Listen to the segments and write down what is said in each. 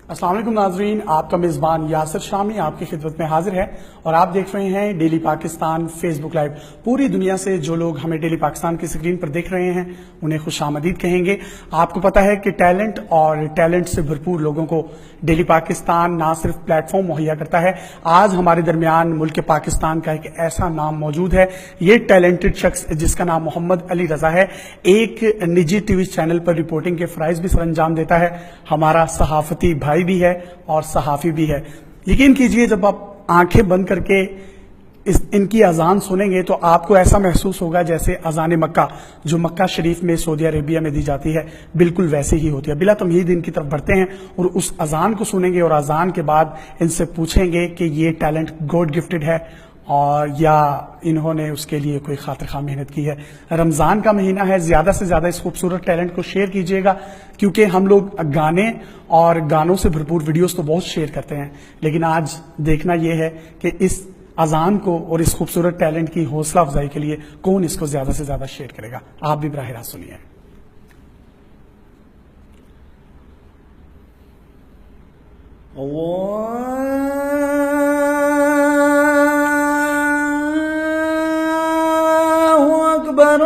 अस्सलाम वालेकुम नाजरीन, आपका मेज़बान यासिर शामी आपकी खिदमत में हाजिर है और आप देख रहे हैं डेली पाकिस्तान फेसबुक लाइव। पूरी दुनिया से जो लोग हमें डेली पाकिस्तान की स्क्रीन पर देख रहे हैं उन्हें खुशामदीद कहेंगे। आपको पता है कि टैलेंट और टैलेंट से भरपूर लोगों को डेली पाकिस्तान ना सिर्फ प्लेटफॉर्म मुहैया करता है, आज हमारे दरमियान मुल्क पाकिस्तान का एक ऐसा नाम मौजूद है। ये टैलेंटेड शख्स जिसका नाम मोहम्मद अली रजा है, एक निजी टीवी चैनल पर रिपोर्टिंग के फराइज भी सर अंजाम देता है। हमारा सहाफती भाई भी है और सहाफी भी है। यकीन कीजिए, जब आप आंखें बंद करके इनकी अजान सुनेंगे तो आपको ऐसा महसूस होगा जैसे अजान मक्का जो मक्का शरीफ में सऊदी अरेबिया में दी जाती है, बिल्कुल वैसे ही होती है। बिला तमहीद इनकी तरफ बढ़ते हैं और उस अजान को सुनेंगे और अजान के बाद इनसे पूछेंगे कि ये टैलेंट गॉड गिफ्टेड है और या इन्होंने उसके लिए कोई खातिर खा मेहनत की है। रमजान का महीना है, ज्यादा से ज्यादा इस खूबसूरत टैलेंट को शेयर कीजिएगा, क्योंकि हम लोग गाने और गानों से भरपूर वीडियोस तो बहुत शेयर करते हैं, लेकिन आज देखना यह है कि इस अजान को और इस खूबसूरत टैलेंट की हौसला अफजाई के लिए कौन इसको ज्यादा से ज्यादा शेयर करेगा। आप भी बराह रास्त सुनिए। अकबर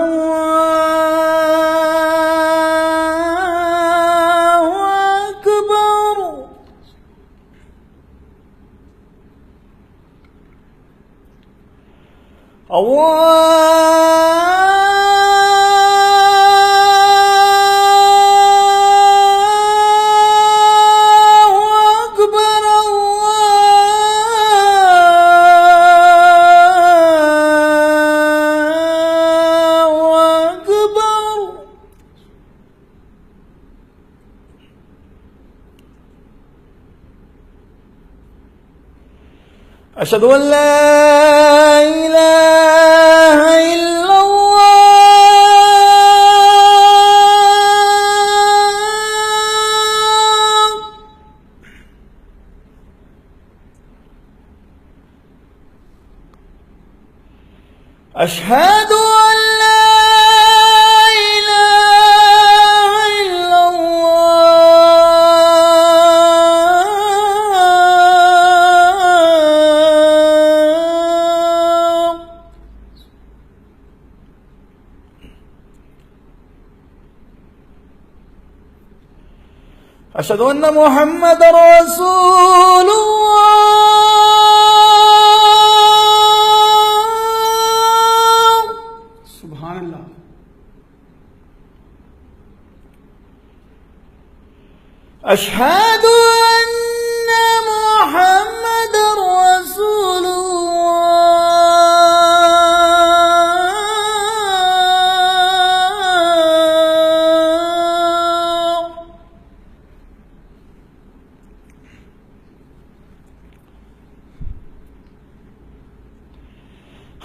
अशहदु अल्ला इलाहा इल्लल्लाह अशहदु अल्ला अशहदु अन्ना मुहम्मदर रसूलुल्लाह। सुभान अल्लाह। अशहदु अन्ना मुहम्मदर रसूलुल्लाह।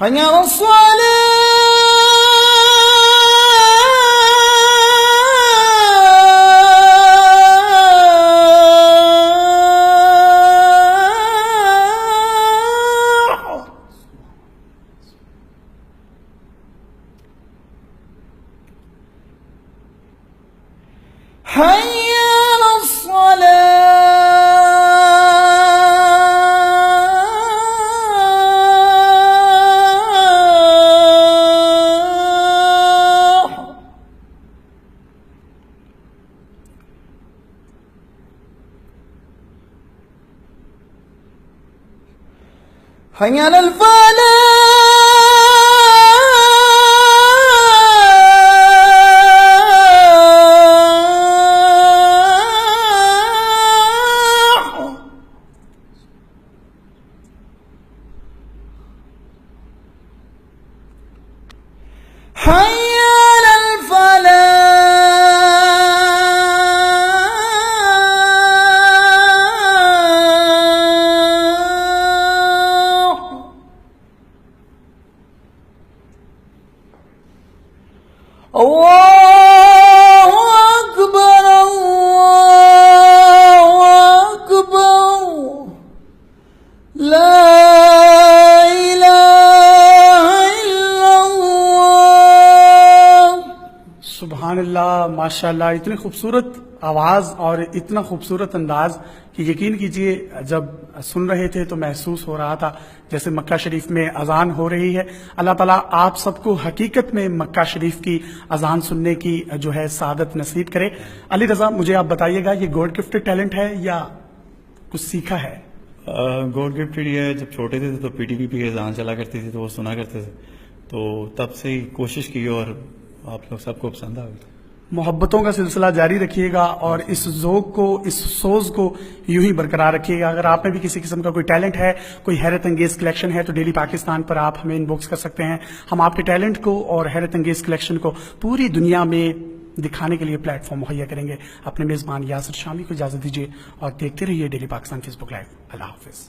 हय्या अलस्सलाह। हय्या अलस्सलाह। हय्या अलल फलाह। हय्या अलल फलाह। अल्लाहु अकबर अल्लाहु अकबर ला इलाहा इल्लल्लाह। सुभान अल्लाह, माशाअल्लाह। इतने खूबसूरत आवाज और इतना खूबसूरत अंदाज कि यकीन कीजिए जब सुन रहे थे तो महसूस हो रहा था जैसे मक्का शरीफ में अजान हो रही है। अल्लाह ताला आप सबको हकीकत में मक्का शरीफ की अजान सुनने की जो है सादत नसीब करे। अली रजा, मुझे आप बताइएगा, ये गॉड गिफ्टेड टैलेंट है या कुछ सीखा है? गॉड गिफ्टेड ये है, जब छोटे थे तो पीटीवी पे अजान चला करती थी तो वो सुना करते थे, तो तब से ही कोशिश की और आप लोग सबको पसंद आ गई। मोहब्बतों का सिलसिला जारी रखिएगा और इस ज़ौक़ को, इस सोज को यूं ही बरकरार रखिएगा। अगर आप में भी किसी किस्म का कोई टैलेंट है, कोई हैरत अंगेज कलेक्शन है तो डेली पाकिस्तान पर आप हमें इनबॉक्स कर सकते हैं। हम आपके टैलेंट को और हैरत अंगेज कलेक्शन को पूरी दुनिया में दिखाने के लिए प्लेटफॉर्म मुहैया करेंगे। अपने मेजबान यासिर शामी को इजाजत दीजिए और देखते रहिए डेली पाकिस्तान फेसबुक लाइव। अल्लाह हाफिज।